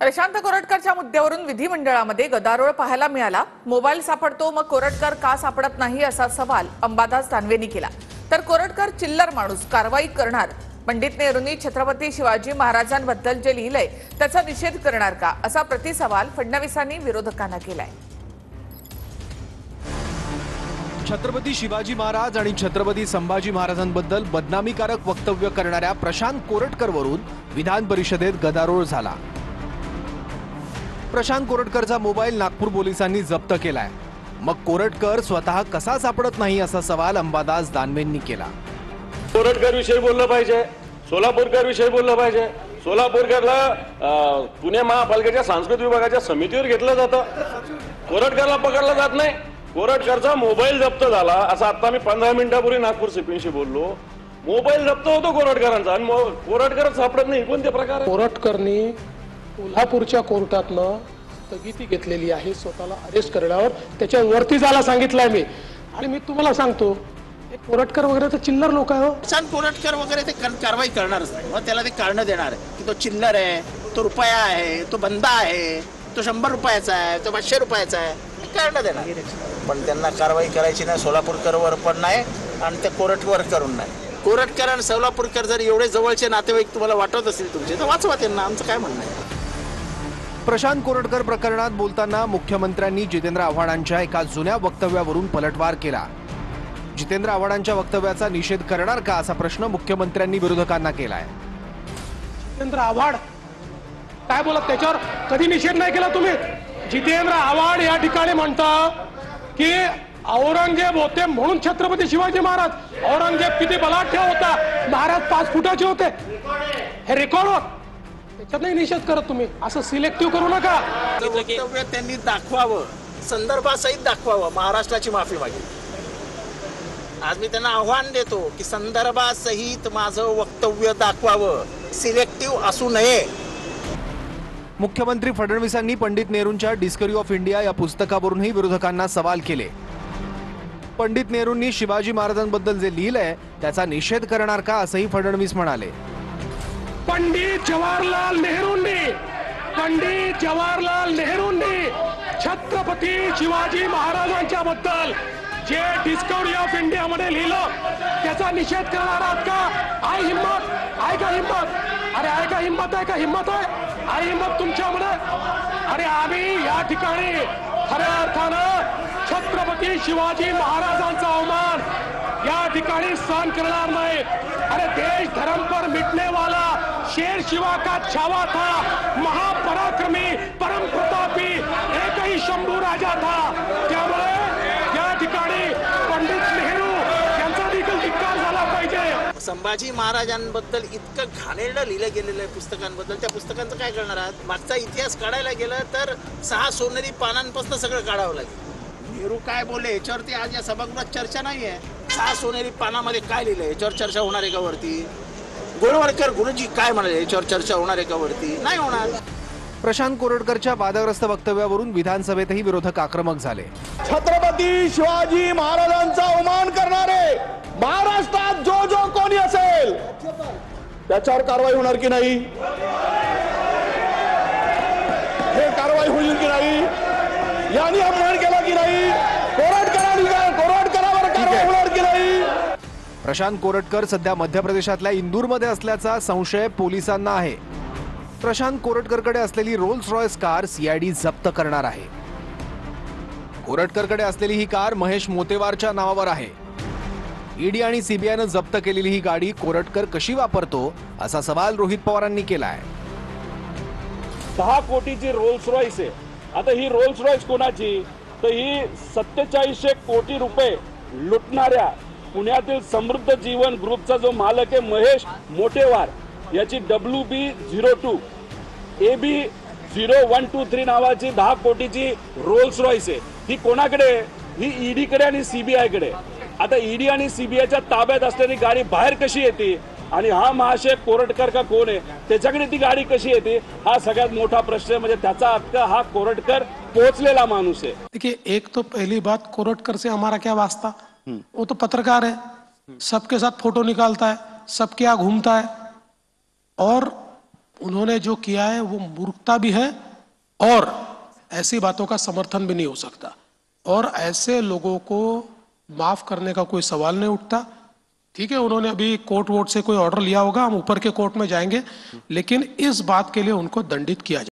प्रशांत कोरटकरच्या मुद्द्यावरून विधिमंडळामध्ये गदारोळ पाहायला मिळाला। मोबाईल सापडतो मग कोरटकर का सापडत नाही असा सवाल अंबादास दानवेंनी केला। तर कोरटकर चिल्लर माणूस कारवाई करणार, पंडित नेहरूंनी छत्रपती शिवाजी महाराजांबद्दल जे लिहिलंय त्याचा निषेध करणार का असा प्रतिसवाल फडणवीसांनी विरोधकांना केलाय। छत्रपती शिवाजी महाराज आणि छत्रपती संभाजी महाराजांबद्दल बदनामीकारक वक्तव्य करणाऱ्या प्रशांत कोरटकरवरून विधान परिषदेत गदारोळ झाला। प्रशांत कोरटकरचा मोबाईल नागपूर पोलिसांनी जप्त केलाय। मग कोरटकर स्वतः कसा सापडत नाही असा सवाल अंबादास दानवेंनी केला। कोरटकर विषयी बोललं पाहिजे, सोलापूरकर विषयी बोललं पाहिजे। सोलापूरकरला पुणे महापालिकेच्या सांस्कृतिक विभागाच्या समितीवर घेतलं जातं, कोरटकरला पकडलं जात नाही। कोरटकरचा मोबाईल जप्त झाला असं आता मी 15 मिनिटापूर्वी नागपूर सीपीशी बोललो। मोबाईल जप्त होतो कोरटकरांचा आणि कोरटकर सापडत नाही, कोणते प्रकार? कोरटकरनी कोल्हापूरच्या कोर्टातनं स्थगिती घेतलेली आहे स्वतःला अरेस्ट करण्यावर, त्याच्यावरती जायला सांगितलंय मी। आणि मी तुम्हाला सांगतो कोरटकर वगैरे तर चिल्लर लोक आहे। प्रशांत कोरटकर वगैरे ते कारवाई करणारच नाही, मग त्याला ते कारण देणार आहे की तो चिल्लर आहे, तो रुपया आहे, तो बंदा आहे, तो 100 रुपयाचा आहे, तो 500 रुपयाचा आहे, कारण देणार। पण त्यांना कारवाई करायची नाही, सोलापूरकरवर पण नाही आणि ते कोरटवर करून नाही। कोरटकर आणि सोलापूरकर जर एवढे जवळचे नातेवाईक तुम्हाला वाटत असतील तुमचे, तर वाचवा त्यांना, आमचं काय म्हणणं आहे। प्रशांत कोरटकर प्रकरणात बोलताना मुख्यमंत्र्यांनी जितेंद्र आव्हाडांच्या एका जुन्या वक्तव्यावरून पलटवार केला। जितेंद्र आव्हाडांच्या वक्तव्याचा निषेध करणार का असा प्रश्न मुख्यमंत्र्यांनी विरोधकांना केलाय। जितेंद्र आव्हाड काय बोलत, त्याच्यावर कधी निषेध नाही केला तुम्ही। जितेंद्र आव्हाड या ठिकाणी म्हणतात की औरंगजेब होते म्हणून छत्रपती शिवाजी महाराज, औरंगजेब किती बलाढ्य होता, महाराज 5 फुटाचे होते, हे रेकॉर्डवर, त्याच्यात नाही निषेध करत तुम्ही। असं सिलेक्टिव्ह करू नका। वक्तव्य त्यांनी दाखवावं, संदर्भासहित दाखवावं, महाराष्ट्राची माफी मागेल। आज मी त्यांना आव्हान देतो की संदर्भासहित माझं वक्तव्य दाखवावं, सिलेक्टिव्ह असू नये। मुख्यमंत्री फडणवीसांनी पंडित नेहरूंच्या डिस्कवरी ऑफ इंडिया या पुस्तकावरूनही विरोधकांना सवाल केले। पंडित नेहरूंनी शिवाजी महाराजांबद्दल जे लिहिलंय त्याचा निषेध करणार का असंही फडणवीस म्हणाले। पंडित जवाहरलाल नेहरूंनी छत्रपती शिवाजी महाराजांच्या बद्दल जे डिस्कवरी ऑफ इंडिया मध्ये लिहिलं त्याचा निषेध करणार आहात का? आहे हिम्मत? आहे का हिम्मत? अरे आहे का हिम्मत? आहे का हिम्मत? आहे हिम्मत तुमच्यामध्ये? अरे आम्ही या ठिकाणी खऱ्या अर्थानं छत्रपती शिवाजी महाराजांचा अवमान या ठिकाणी सहन करणार नाही। अरे देश धर्म पर मिटने वाला शेर शिवा का छावा था, महापराक्रमी परम प्रतापी एक ही शंभू राजा था। त्यामुळे या ठिकाणी पंडित नेहरू यांचा देखील धिक्कार झाला पाहिजे। संभाजी महाराजांबद्दल इतकं घाणेरडं लिहिलं गेलेलं आहे पुस्तकांबद्दल, त्या पुस्तकांचं काय करणार आहात? मागचा इतिहास काढायला गेलं तर 6 सोनेरी पानांपासून सगळं काढावं लागेल। नेहरू काय बोलले याच्यावरती आज या सभागृहात चर्चा नाहीये। 6 सोनेरी पानामध्ये काय लिहिलंय याच्यावर चर्चा होणार आहे का वरती? गोळवळकर गुरुजी काय म्हणाले याच्यावर चर्चा होणार आहे का वरती? नाही होणार। प्रशांत कोरटकरच्या वादग्रस्त वक्तव्यावरून विधानसभेतही विरोधक आक्रमक झाले। छत्रपती शिवाजी महाराजांचा अवमान करणारे महाराष्ट्रात जो कोणी असेल त्याच्यावर कारवाई होणार की नाही? हे कारवाई होईल की नाही? यांनी अपमान केला की नाही? कोरटकरावर कारवाई होणार की नाही? प्रशांत कोरटकर सध्या मध्य प्रदेशातल्या इंदूरमध्ये असल्याचा संशय पोलिसांना आहे। प्रशांत कोरटकरकडे असलेली रोल्स रॉयस कार सीआयडी जप्त करणार आहे। कोरटकरकडे असलेली ही कार महेश मोतेवारच्या नावावर आहे। ईडी आणि सीबीआयनं जप्त केलेली ही गाडी कोरटकर कशी वापरतो असा सवाल रोहित पवारांनी केलाय। 10 कोटीची रोल्स रॉयस आहे। आता ही रोल्स रॉयस कोणाची? तर ही 4700 कोटी रुपये लुटणाऱ्या पुण्यातील समृद्ध जीवन ग्रुपचा जो मालक आहे महेश मोटेवार, याची WB02 AB0123 नावाची 10 कोटीची रोल्स रॉयस आहे। ही कोणाकडे? ही ईडी कडे आणि सीबीआय कडे। आता ईडी आणि सीबीआयच्या ताब्यात असलेली गाडी बाहेर कशी येते आणि हा महाशय कोरटकर का कोण आहे त्याच्याकडे ती गाडी कशी येते हा सगळ्यात मोठा प्रश्न आहे। म्हणजे त्याचा अर्थ हा कोरटकर पोहोचलेला माणूस आहे। देखिए, एक तो पहली बात, कोरटकर से हमारा क्या वास्ता? वो तो पत्रकार है, सबके साथ फोटो निकालता है, सबके यहाँ घूमता है और उन्होंने जो किया है वो मूर्खता भी है और ऐसी बातों का समर्थन भी नहीं हो सकता, और ऐसे लोगों को माफ करने का कोई सवाल नहीं उठता। ठीक है, उन्होंने अभी कोर्ट वोट से कोई ऑर्डर लिया होगा, हम ऊपर के कोर्ट में जाएंगे, लेकिन इस बात के लिए उनको दंडित किया जाए।